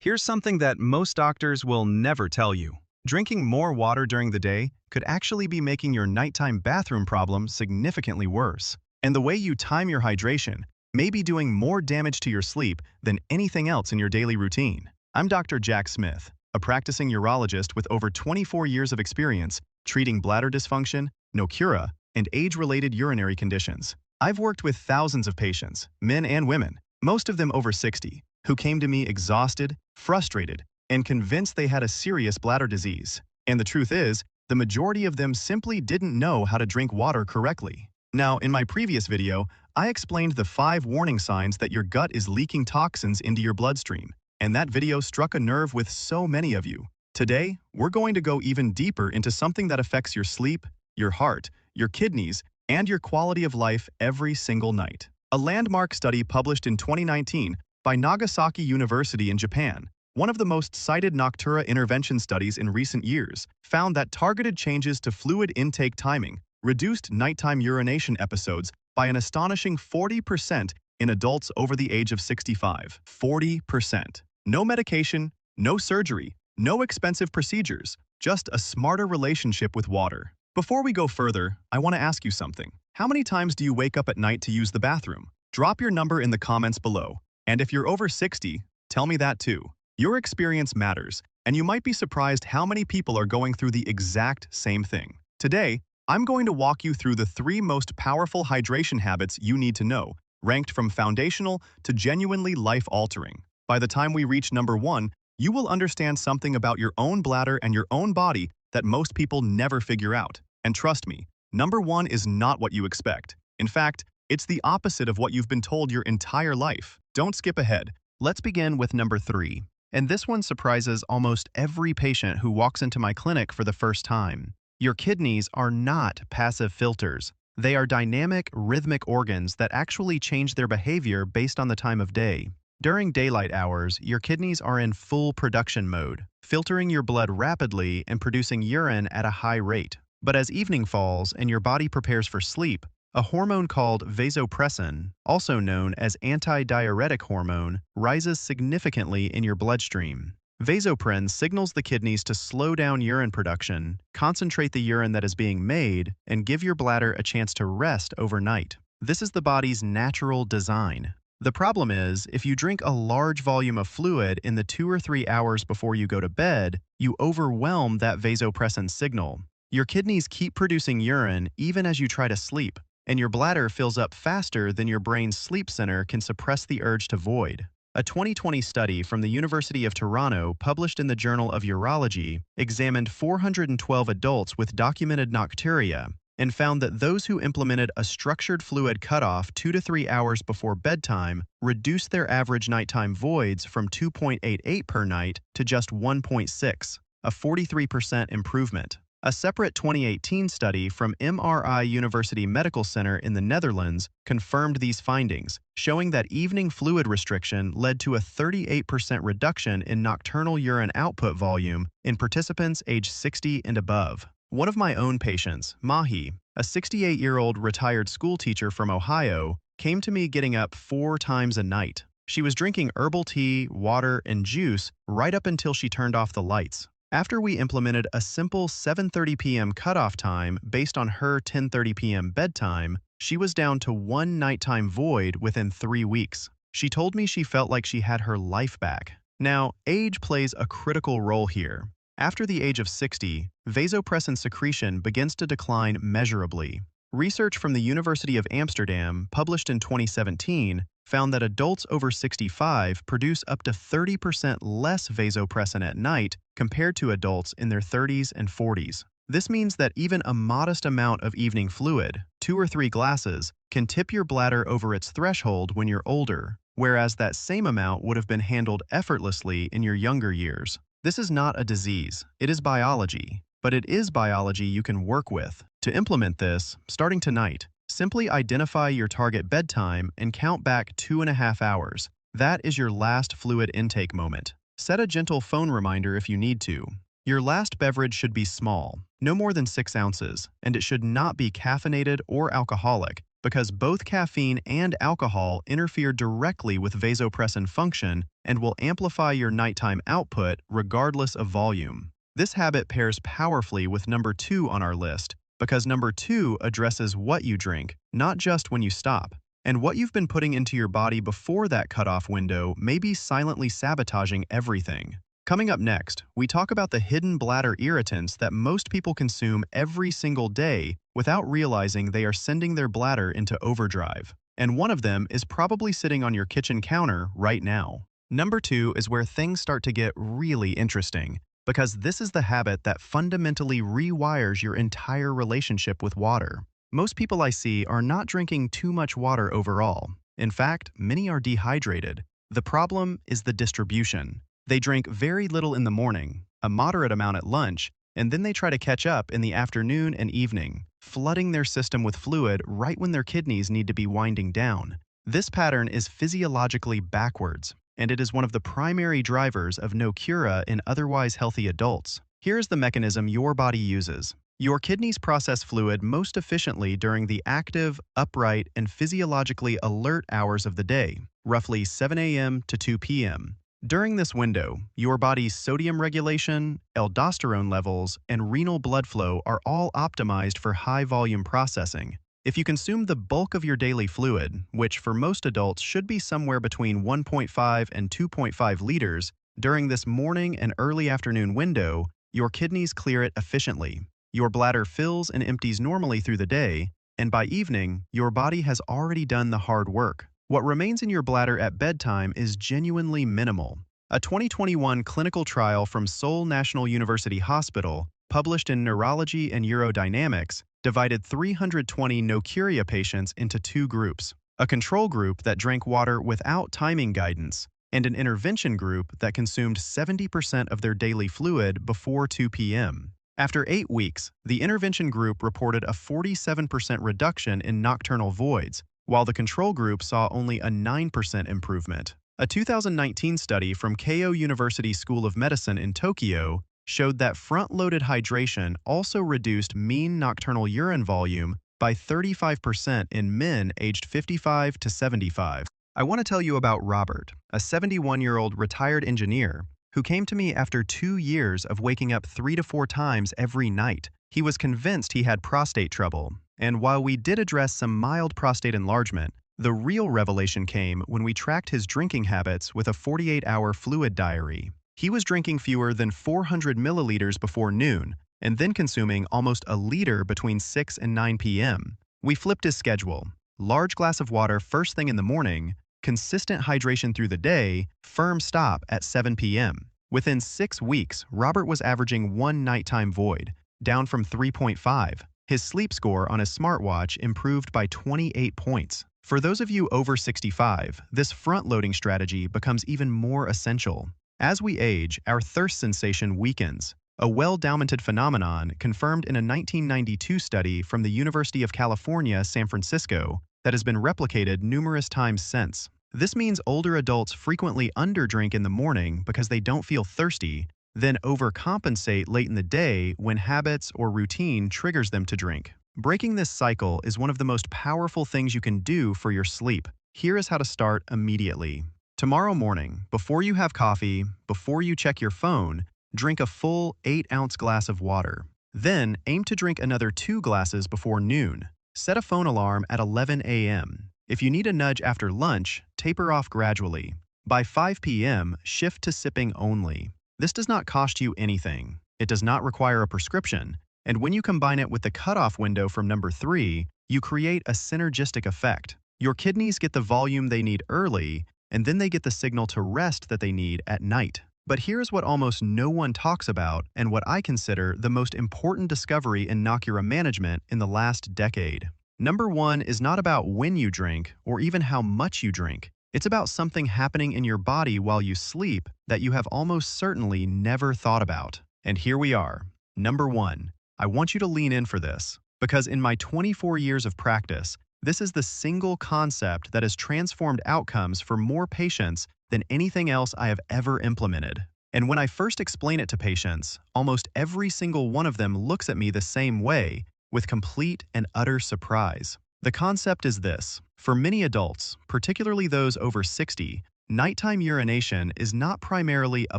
Here's something that most doctors will never tell you. Drinking more water during the day could actually be making your nighttime bathroom problem significantly worse. And the way you time your hydration may be doing more damage to your sleep than anything else in your daily routine. I'm Dr. Jack Smith, a practicing urologist with over 24 years of experience treating bladder dysfunction, nocura, and age-related urinary conditions. I've worked with thousands of patients, men and women, most of them over 60, who came to me exhausted, frustrated, and convinced they had a serious bladder disease. And the truth is, the majority of them simply didn't know how to drink water correctly. Now, in my previous video, I explained the 5 warning signs that your gut is leaking toxins into your bloodstream, and that video struck a nerve with so many of you. Today, we're going to go even deeper into something that affects your sleep, your heart, your kidneys, and your quality of life every single night. A landmark study published in 2019 by Nagasaki University in Japan, one of the most cited noctura intervention studies in recent years, found that targeted changes to fluid intake timing reduced nighttime urination episodes by an astonishing 40% in adults over the age of 65. 40%. No medication, no surgery, no expensive procedures, just a smarter relationship with water. Before we go further, I want to ask you something. How many times do you wake up at night to use the bathroom? Drop your number in the comments below. And if you're over 60, tell me that too. Your experience matters, and you might be surprised how many people are going through the exact same thing. Today, I'm going to walk you through the 3 most powerful hydration habits you need to know, ranked from foundational to genuinely life-altering. By the time we reach number 1, you will understand something about your own bladder and your own body that most people never figure out. And trust me, number 1 is not what you expect. In fact, it's the opposite of what you've been told your entire life. Don't skip ahead. Let's begin with number 3. And this one surprises almost every patient who walks into my clinic for the first time. Your kidneys are not passive filters. They are dynamic, rhythmic organs that actually change their behavior based on the time of day. During daylight hours, your kidneys are in full production mode, filtering your blood rapidly and producing urine at a high rate. But as evening falls and your body prepares for sleep, a hormone called vasopressin, also known as antidiuretic hormone, rises significantly in your bloodstream. Vasopressin signals the kidneys to slow down urine production, concentrate the urine that is being made, and give your bladder a chance to rest overnight. This is the body's natural design. The problem is, if you drink a large volume of fluid in the 2 or 3 hours before you go to bed, you overwhelm that vasopressin signal. Your kidneys keep producing urine even as you try to sleep, and your bladder fills up faster than your brain's sleep center can suppress the urge to void. A 2020 study from the University of Toronto published in the Journal of Urology examined 412 adults with documented nocturia and found that those who implemented a structured fluid cutoff 2 to 3 hours before bedtime reduced their average nighttime voids from 2.88 per night to just 1.6, a 43% improvement. A separate 2018 study from MRI University Medical Center in the Netherlands confirmed these findings, showing that evening fluid restriction led to a 38% reduction in nocturnal urine output volume in participants aged 60 and above. One of my own patients, Mahi, a 68-year-old retired school teacher from Ohio, came to me getting up 4 times a night. She was drinking herbal tea, water, and juice right up until she turned off the lights. After we implemented a simple 7:30 p.m. cutoff time based on her 10:30 p.m. bedtime, she was down to 1 nighttime void within 3 weeks. She told me she felt like she had her life back. Now, age plays a critical role here. After the age of 60, vasopressin secretion begins to decline measurably. Research from the University of Amsterdam, published in 2017, found that adults over 65 produce up to 30% less vasopressin at night compared to adults in their 30s and 40s. This means that even a modest amount of evening fluid, 2 or 3 glasses, can tip your bladder over its threshold when you're older, whereas that same amount would have been handled effortlessly in your younger years. This is not a disease, it is biology. But it is biology you can work with. To implement this, starting tonight, simply identify your target bedtime and count back 2.5 hours. That is your last fluid intake moment. Set a gentle phone reminder if you need to. Your last beverage should be small, no more than 6 ounces, and it should not be caffeinated or alcoholic, because both caffeine and alcohol interfere directly with vasopressin function and will amplify your nighttime output regardless of volume. This habit pairs powerfully with number 2 on our list, because number 2 addresses what you drink, not just when you stop. And what you've been putting into your body before that cutoff window may be silently sabotaging everything. Coming up next, we talk about the hidden bladder irritants that most people consume every single day without realizing they are sending their bladder into overdrive. And one of them is probably sitting on your kitchen counter right now. Number 2 is where things start to get really interesting, because this is the habit that fundamentally rewires your entire relationship with water. Most people I see are not drinking too much water overall. In fact, many are dehydrated. The problem is the distribution. They drink very little in the morning, a moderate amount at lunch, and then they try to catch up in the afternoon and evening, flooding their system with fluid right when their kidneys need to be winding down. This pattern is physiologically backwards, and it is one of the primary drivers of no cura in otherwise healthy adults. Here's the mechanism your body uses. Your kidneys process fluid most efficiently during the active, upright, and physiologically alert hours of the day, roughly 7 a.m. to 2 p.m. During this window, your body's sodium regulation, aldosterone levels, and renal blood flow are all optimized for high-volume processing. If you consume the bulk of your daily fluid, which for most adults should be somewhere between 1.5 and 2.5 liters, during this morning and early afternoon window, your kidneys clear it efficiently. Your bladder fills and empties normally through the day, and by evening, your body has already done the hard work. What remains in your bladder at bedtime is genuinely minimal. A 2021 clinical trial from Seoul National University Hospital, published in Neurology and Urodynamics, divided 320 no-curia patients into 2 groups: a control group that drank water without timing guidance, and an intervention group that consumed 70% of their daily fluid before 2 p.m. After 8 weeks, the intervention group reported a 47% reduction in nocturnal voids, while the control group saw only a 9% improvement. A 2019 study from Keio University School of Medicine in Tokyo showed that front-loaded hydration also reduced mean nocturnal urine volume by 35% in men aged 55 to 75. I want to tell you about Robert, a 71-year-old retired engineer who came to me after 2 years of waking up 3 to 4 times every night. He was convinced he had prostate trouble, and while we did address some mild prostate enlargement, the real revelation came when we tracked his drinking habits with a 48-hour fluid diary. He was drinking fewer than 400 milliliters before noon, and then consuming almost a liter between 6 and 9 p.m. We flipped his schedule: large glass of water first thing in the morning, consistent hydration through the day, firm stop at 7 p.m. Within 6 weeks, Robert was averaging 1 nighttime void, down from 3.5. His sleep score on his smartwatch improved by 28 points. For those of you over 65, this front-loading strategy becomes even more essential. As we age, our thirst sensation weakens, a well-documented phenomenon confirmed in a 1992 study from the University of California, San Francisco, that has been replicated numerous times since. This means older adults frequently underdrink in the morning because they don't feel thirsty, then overcompensate late in the day when habits or routine triggers them to drink. Breaking this cycle is one of the most powerful things you can do for your sleep. Here is how to start immediately. Tomorrow morning, before you have coffee, before you check your phone, drink a full 8-ounce glass of water. Then aim to drink another 2 glasses before noon. Set a phone alarm at 11 a.m. If you need a nudge after lunch, taper off gradually. By 5 p.m., shift to sipping only. This does not cost you anything. It does not require a prescription. And when you combine it with the cutoff window from number 3, you create a synergistic effect. Your kidneys get the volume they need early, and then they get the signal to rest that they need at night. But here's what almost no one talks about, and what I consider the most important discovery in nocura management in the last decade. Number 1 is not about when you drink, or even how much you drink. It's about something happening in your body while you sleep that you have almost certainly never thought about. And here we are. Number 1. I want you to lean in for this, because in my 24 years of practice, this is the single concept that has transformed outcomes for more patients than anything else I have ever implemented. And when I first explain it to patients, almost every single one of them looks at me the same way, with complete and utter surprise. The concept is this. For many adults, particularly those over 60, nighttime urination is not primarily a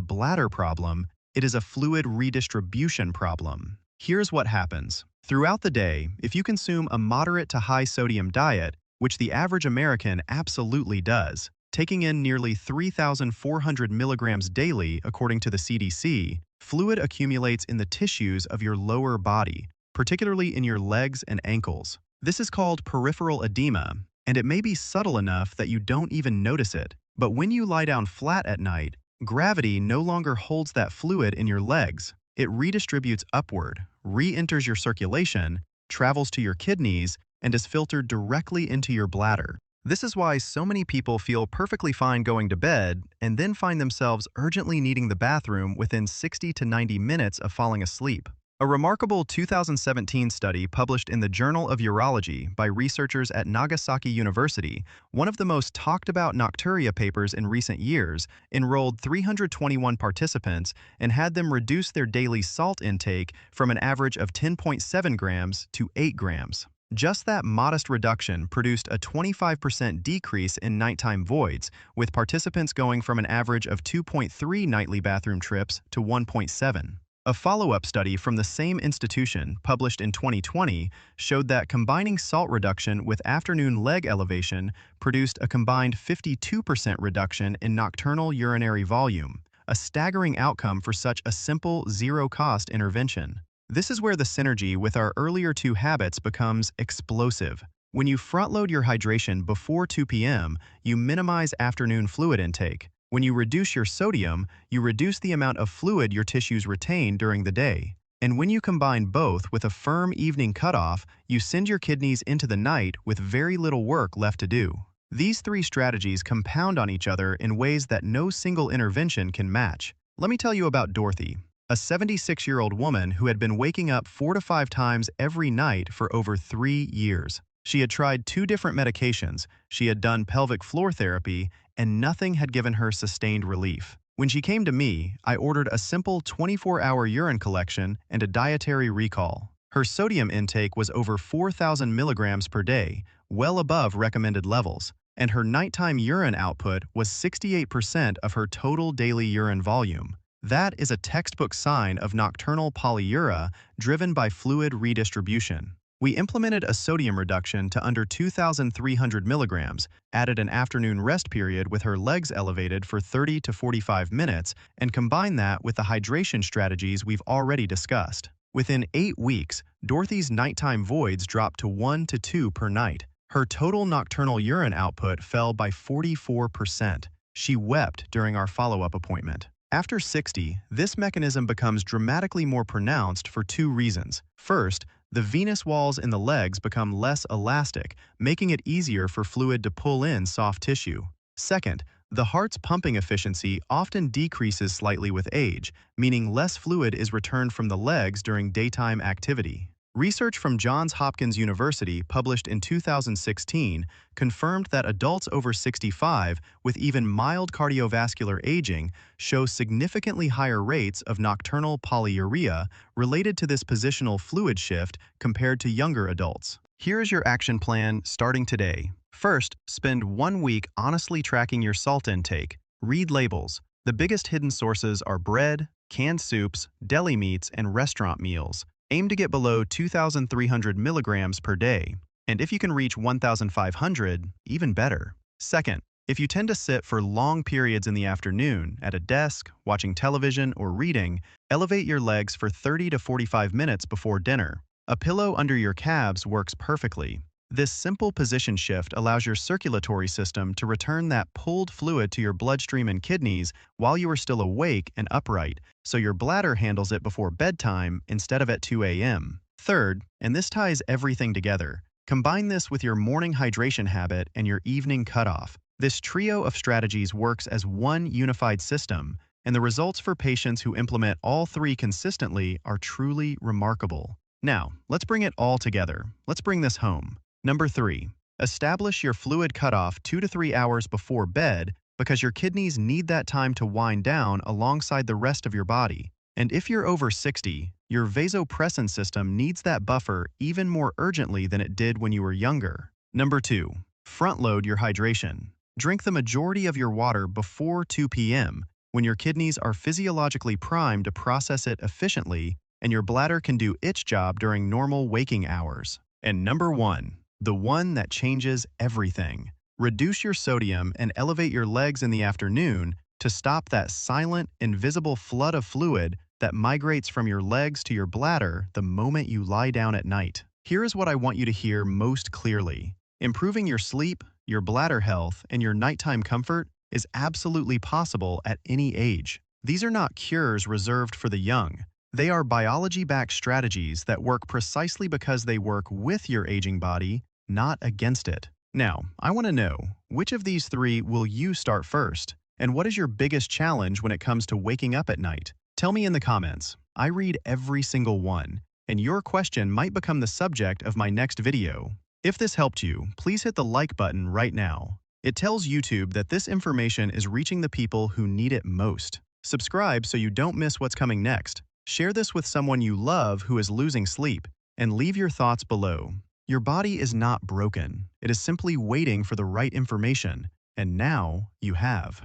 bladder problem, it is a fluid redistribution problem. Here's what happens. Throughout the day, if you consume a moderate to high sodium diet, which the average American absolutely does, taking in nearly 3,400 milligrams daily according to the CDC, fluid accumulates in the tissues of your lower body, particularly in your legs and ankles. This is called peripheral edema, and it may be subtle enough that you don't even notice it. But when you lie down flat at night, gravity no longer holds that fluid in your legs. It redistributes upward, re-enters your circulation, travels to your kidneys, and is filtered directly into your bladder. This is why so many people feel perfectly fine going to bed and then find themselves urgently needing the bathroom within 60 to 90 minutes of falling asleep. A remarkable 2017 study published in the Journal of Urology by researchers at Nagasaki University, one of the most talked about nocturia papers in recent years, enrolled 321 participants and had them reduce their daily salt intake from an average of 10.7 grams to 8 grams. Just that modest reduction produced a 25% decrease in nighttime voids, with participants going from an average of 2.3 nightly bathroom trips to 1.7. A follow-up study from the same institution, published in 2020, showed that combining salt reduction with afternoon leg elevation produced a combined 52% reduction in nocturnal urinary volume, a staggering outcome for such a simple, zero-cost intervention. This is where the synergy with our earlier two habits becomes explosive. When you front-load your hydration before 2 p.m., you minimize afternoon fluid intake. When you reduce your sodium, you reduce the amount of fluid your tissues retain during the day. And when you combine both with a firm evening cutoff, you send your kidneys into the night with very little work left to do. These three strategies compound on each other in ways that no single intervention can match. Let me tell you about Dorothy, a 76-year-old woman who had been waking up 4 to 5 times every night for over 3 years. She had tried 2 different medications, she had done pelvic floor therapy, and nothing had given her sustained relief. When she came to me, I ordered a simple 24-hour urine collection and a dietary recall. Her sodium intake was over 4,000 milligrams per day, well above recommended levels, and her nighttime urine output was 68% of her total daily urine volume. That is a textbook sign of nocturnal polyuria driven by fluid redistribution. We implemented a sodium reduction to under 2,300 milligrams, added an afternoon rest period with her legs elevated for 30 to 45 minutes, and combined that with the hydration strategies we've already discussed. Within 8 weeks, Dorothy's nighttime voids dropped to 1 to 2 per night. Her total nocturnal urine output fell by 44%. She wept during our follow-up appointment. After 60, this mechanism becomes dramatically more pronounced for 2 reasons. First, the venous walls in the legs become less elastic, making it easier for fluid to pull in soft tissue. Second, the heart's pumping efficiency often decreases slightly with age, meaning less fluid is returned from the legs during daytime activity. Research from Johns Hopkins University, published in 2016, confirmed that adults over 65 with even mild cardiovascular aging show significantly higher rates of nocturnal polyuria related to this positional fluid shift compared to younger adults. Here is your action plan starting today. First, spend 1 week honestly tracking your salt intake. Read labels. The biggest hidden sources are bread, canned soups, deli meats, and restaurant meals. Aim to get below 2,300 milligrams per day, and if you can reach 1,500, even better. Second, if you tend to sit for long periods in the afternoon at a desk, watching television, or reading, elevate your legs for 30 to 45 minutes before dinner. A pillow under your calves works perfectly. This simple position shift allows your circulatory system to return that pulled fluid to your bloodstream and kidneys while you are still awake and upright, so your bladder handles it before bedtime instead of at 2 a.m. Third, and this ties everything together, combine this with your morning hydration habit and your evening cutoff. This trio of strategies works as one unified system, and the results for patients who implement all 3 consistently are truly remarkable. Now, let's bring it all together. Let's bring this home. Number 3. Establish your fluid cutoff 2 to 3 hours before bed because your kidneys need that time to wind down alongside the rest of your body. And if you're over 60, your vasopressin system needs that buffer even more urgently than it did when you were younger. Number 2. Front load your hydration. Drink the majority of your water before 2 p.m. when your kidneys are physiologically primed to process it efficiently and your bladder can do its job during normal waking hours. And number 1. The one that changes everything. Reduce your sodium and elevate your legs in the afternoon to stop that silent, invisible flood of fluid that migrates from your legs to your bladder the moment you lie down at night. Here is what I want you to hear most clearly. Improving your sleep, your bladder health, and your nighttime comfort is absolutely possible at any age. These are not cures reserved for the young. They are biology-backed strategies that work precisely because they work with your aging body, not against it. Now, I want to know, which of these 3 will you start first? And what is your biggest challenge when it comes to waking up at night? Tell me in the comments. I read every single one, and your question might become the subject of my next video. If this helped you, please hit the like button right now. It tells YouTube that this information is reaching the people who need it most. Subscribe so you don't miss what's coming next. Share this with someone you love who is losing sleep, and leave your thoughts below. Your body is not broken. It is simply waiting for the right information, and now you have.